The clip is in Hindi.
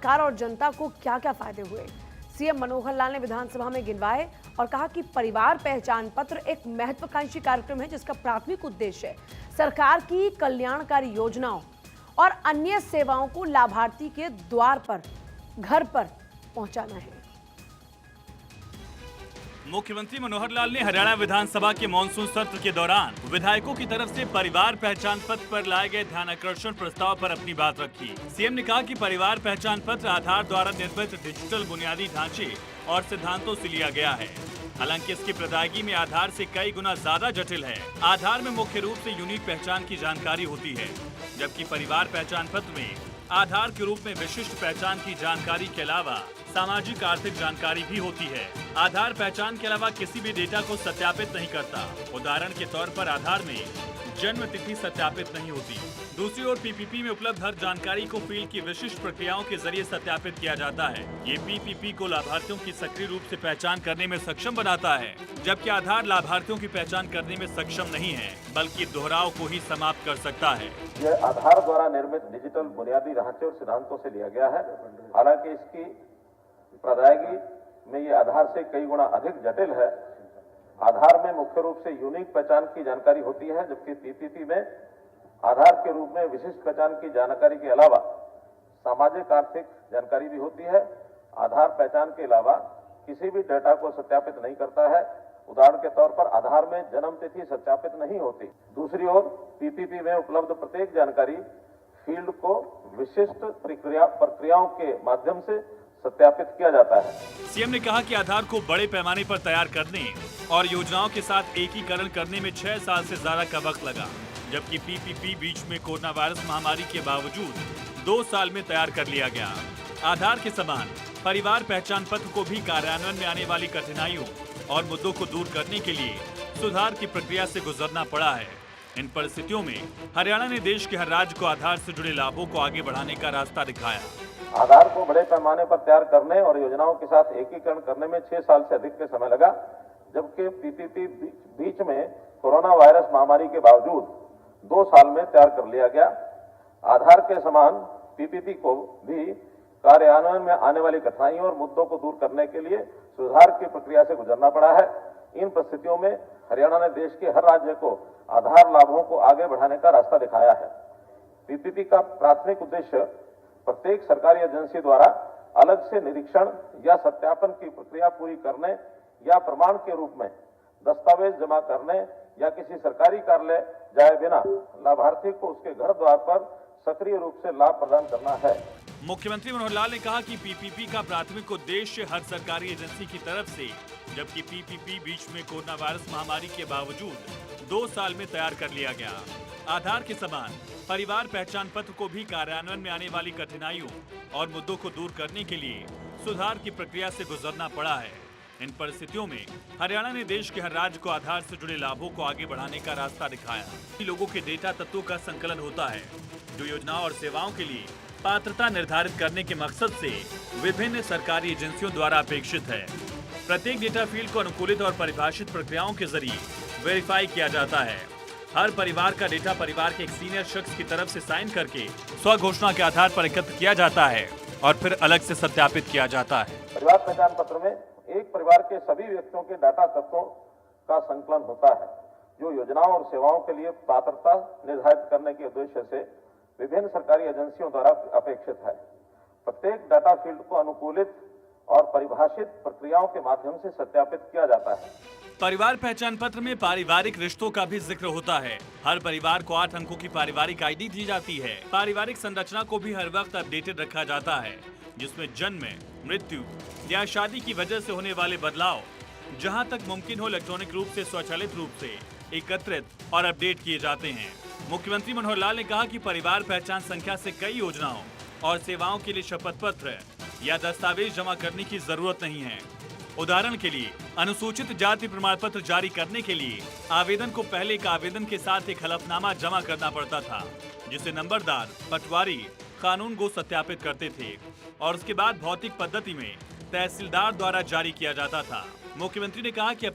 सरकार और जनता को क्या क्या फायदे हुए, सीएम मनोहर लाल ने विधानसभा में गिनवाए और कहा कि परिवार पहचान पत्र एक महत्वाकांक्षी कार्यक्रम है जिसका प्राथमिक उद्देश्य सरकार की कल्याणकारी योजनाओं और अन्य सेवाओं को लाभार्थी के द्वार पर, घर पर पहुंचाना है। मुख्यमंत्री मनोहर लाल ने हरियाणा विधानसभा के मानसून सत्र के दौरान विधायकों की तरफ से परिवार पहचान पत्र पर लाए गए ध्यानाकर्षण प्रस्ताव पर अपनी बात रखी। सीएम ने कहा कि परिवार पहचान पत्र आधार द्वारा निर्मित डिजिटल बुनियादी ढांचे और सिद्धांतों से लिया गया है। हालांकि इसकी प्रदायगी में आधार से कई गुना ज्यादा जटिल है। आधार में मुख्य रूप से यूनिक पहचान की जानकारी होती है, जबकि परिवार पहचान पत्र में आधार के रूप में विशिष्ट पहचान की जानकारी के अलावा सामाजिक आर्थिक जानकारी भी होती है। आधार पहचान के अलावा किसी भी डेटा को सत्यापित नहीं करता। उदाहरण के तौर पर आधार में जन्म तिथि सत्यापित नहीं होती। दूसरी ओर पीपीपी में उपलब्ध हर जानकारी को फील्ड की विशिष्ट प्रक्रियाओं के जरिए सत्यापित किया जाता है। ये पीपीपी को लाभार्थियों की सक्रिय रूप से पहचान करने में सक्षम बनाता है, जबकि आधार लाभार्थियों की पहचान करने में सक्षम नहीं है, बल्कि दोहराव को ही समाप्त कर सकता है। यह आधार द्वारा निर्मित डिजिटल बुनियादी ढांचे और सिद्धांतों से लिया गया है। हालांकि इसकी प्रदायगी में ये आधार से कई गुना अधिक जटिल है। आधार में मुख्य रूप से यूनिक पहचान की जानकारी होती है, जबकि पीपीपी में आधार के रूप में विशिष्ट पहचान की जानकारी के अलावा सामाजिक आर्थिक जानकारी भी होती है। आधार पहचान के अलावा किसी भी डेटा को सत्यापित नहीं करता है। उदाहरण के तौर पर आधार में जन्म तिथि सत्यापित नहीं होती। दूसरी ओर पीपीपी में उपलब्ध प्रत्येक जानकारी फील्ड को विशिष्ट प्रक्रियाओं के माध्यम से सत्यापित किया जाता है। सीएम ने कहा कि आधार को बड़े पैमाने पर तैयार करने और योजनाओं के साथ एकीकरण करने में 6 साल से ज्यादा का वक्त लगा, जबकि पीपीपी बीच में कोरोना वायरस महामारी के बावजूद 2 साल में तैयार कर लिया गया। आधार के समान परिवार पहचान पत्र को भी कार्यान्वयन में आने वाली कठिनाइयों और मुद्दों को दूर करने के लिए सुधार की प्रक्रिया से गुजरना पड़ा है। इन परिस्थितियों में हरियाणा ने देश के हर राज्य को आधार से जुड़े लाभों को आगे बढ़ाने का रास्ता दिखाया। आधार को बड़े पैमाने पर तैयार करने और योजनाओं के साथ एकीकरण करने में 6 साल से अधिक का समय लगा, जबकि पीपीपी बीच में कोरोना वायरस महामारी के बावजूद 2 साल में तैयार कर लिया गया। आधार के समान पीपीपी को भी कार्यान्वयन में आने वाली कठिनाइयों और मुद्दों को दूर करने के लिए सुधार की प्रक्रिया से गुजरना पड़ा है। इन परिस्थितियों में हरियाणा ने देश के हर राज्य को आधार लाभों को आगे बढ़ाने का रास्ता दिखाया है। पीपीपी का प्राथमिक उद्देश्य प्रत्येक सरकारी एजेंसी द्वारा अलग से निरीक्षण या सत्यापन की प्रक्रिया पूरी करने या प्रमाण के रूप में दस्तावेज जमा करने या किसी सरकारी कार्यालय जाए बिना लाभार्थी को उसके घर द्वार पर सक्रिय रूप से लाभ प्रदान करना है। मुख्यमंत्री मनोहर लाल ने कहा कि पीपीपी का प्राथमिक उद्देश्य हर सरकारी एजेंसी की तरफ से, जबकि पीपीपी बीच में कोरोना वायरस महामारी के बावजूद 2 साल में तैयार कर लिया गया। आधार के समान परिवार पहचान पत्र को भी कार्यान्वयन में आने वाली कठिनाइयों और मुद्दों को दूर करने के लिए सुधार की प्रक्रिया से गुजरना पड़ा है। इन परिस्थितियों में हरियाणा ने देश के हर राज्य को आधार से जुड़े लाभों को आगे बढ़ाने का रास्ता दिखाया। लोगों के डेटा तत्वों का संकलन होता है, जो योजनाओं और सेवाओं के लिए पात्रता निर्धारित करने के मकसद से विभिन्न सरकारी एजेंसियों द्वारा अपेक्षित है। प्रत्येक डेटा फील्ड को अनुकूलित और परिभाषित प्रक्रियाओं के जरिए वेरीफाई किया जाता है। हर परिवार का डेटा परिवार के एक सीनियर शख्स की तरफ से साइन करके स्व घोषणा के आधार पर एकत्र किया जाता है और फिर अलग से सत्यापित किया जाता है। परिवार पहचान पत्र में एक परिवार के सभी व्यक्तियों के डाटा तत्वों का संकलन होता है, जो योजनाओं और सेवाओं के लिए पात्रता निर्धारित करने के उद्देश्य से विभिन्न सरकारी एजेंसियों द्वारा अपेक्षित है। प्रत्येक डाटा फील्ड को अनुकूलित और परिभाषित प्रक्रियाओं के माध्यम से सत्यापित किया जाता है। परिवार पहचान पत्र में पारिवारिक रिश्तों का भी जिक्र होता है। हर परिवार को 8 अंकों की पारिवारिक आईडी दी जाती है। पारिवारिक संरचना को भी हर वक्त अपडेटेड रखा जाता है, जिसमें जन्म, मृत्यु या शादी की वजह से होने वाले बदलाव जहां तक मुमकिन हो इलेक्ट्रॉनिक रूप से स्वचालित रूप से एकत्रित और अपडेट किए जाते हैं। मुख्यमंत्री मनोहर लाल ने कहा कि परिवार पहचान संख्या से कई योजनाओं और सेवाओं के लिए शपथ पत्र या दस्तावेज जमा करने की जरूरत नहीं है। उदाहरण के लिए अनुसूचित जाति प्रमाण पत्र जारी करने के लिए आवेदन को पहले एक आवेदन के साथ एक हलफनामा जमा करना पड़ता था, जिसे नंबरदार, पटवारी, कानून को सत्यापित करते थे और उसके बाद भौतिक पद्धति में तहसीलदार द्वारा जारी किया जाता था। मुख्यमंत्री ने कहा कि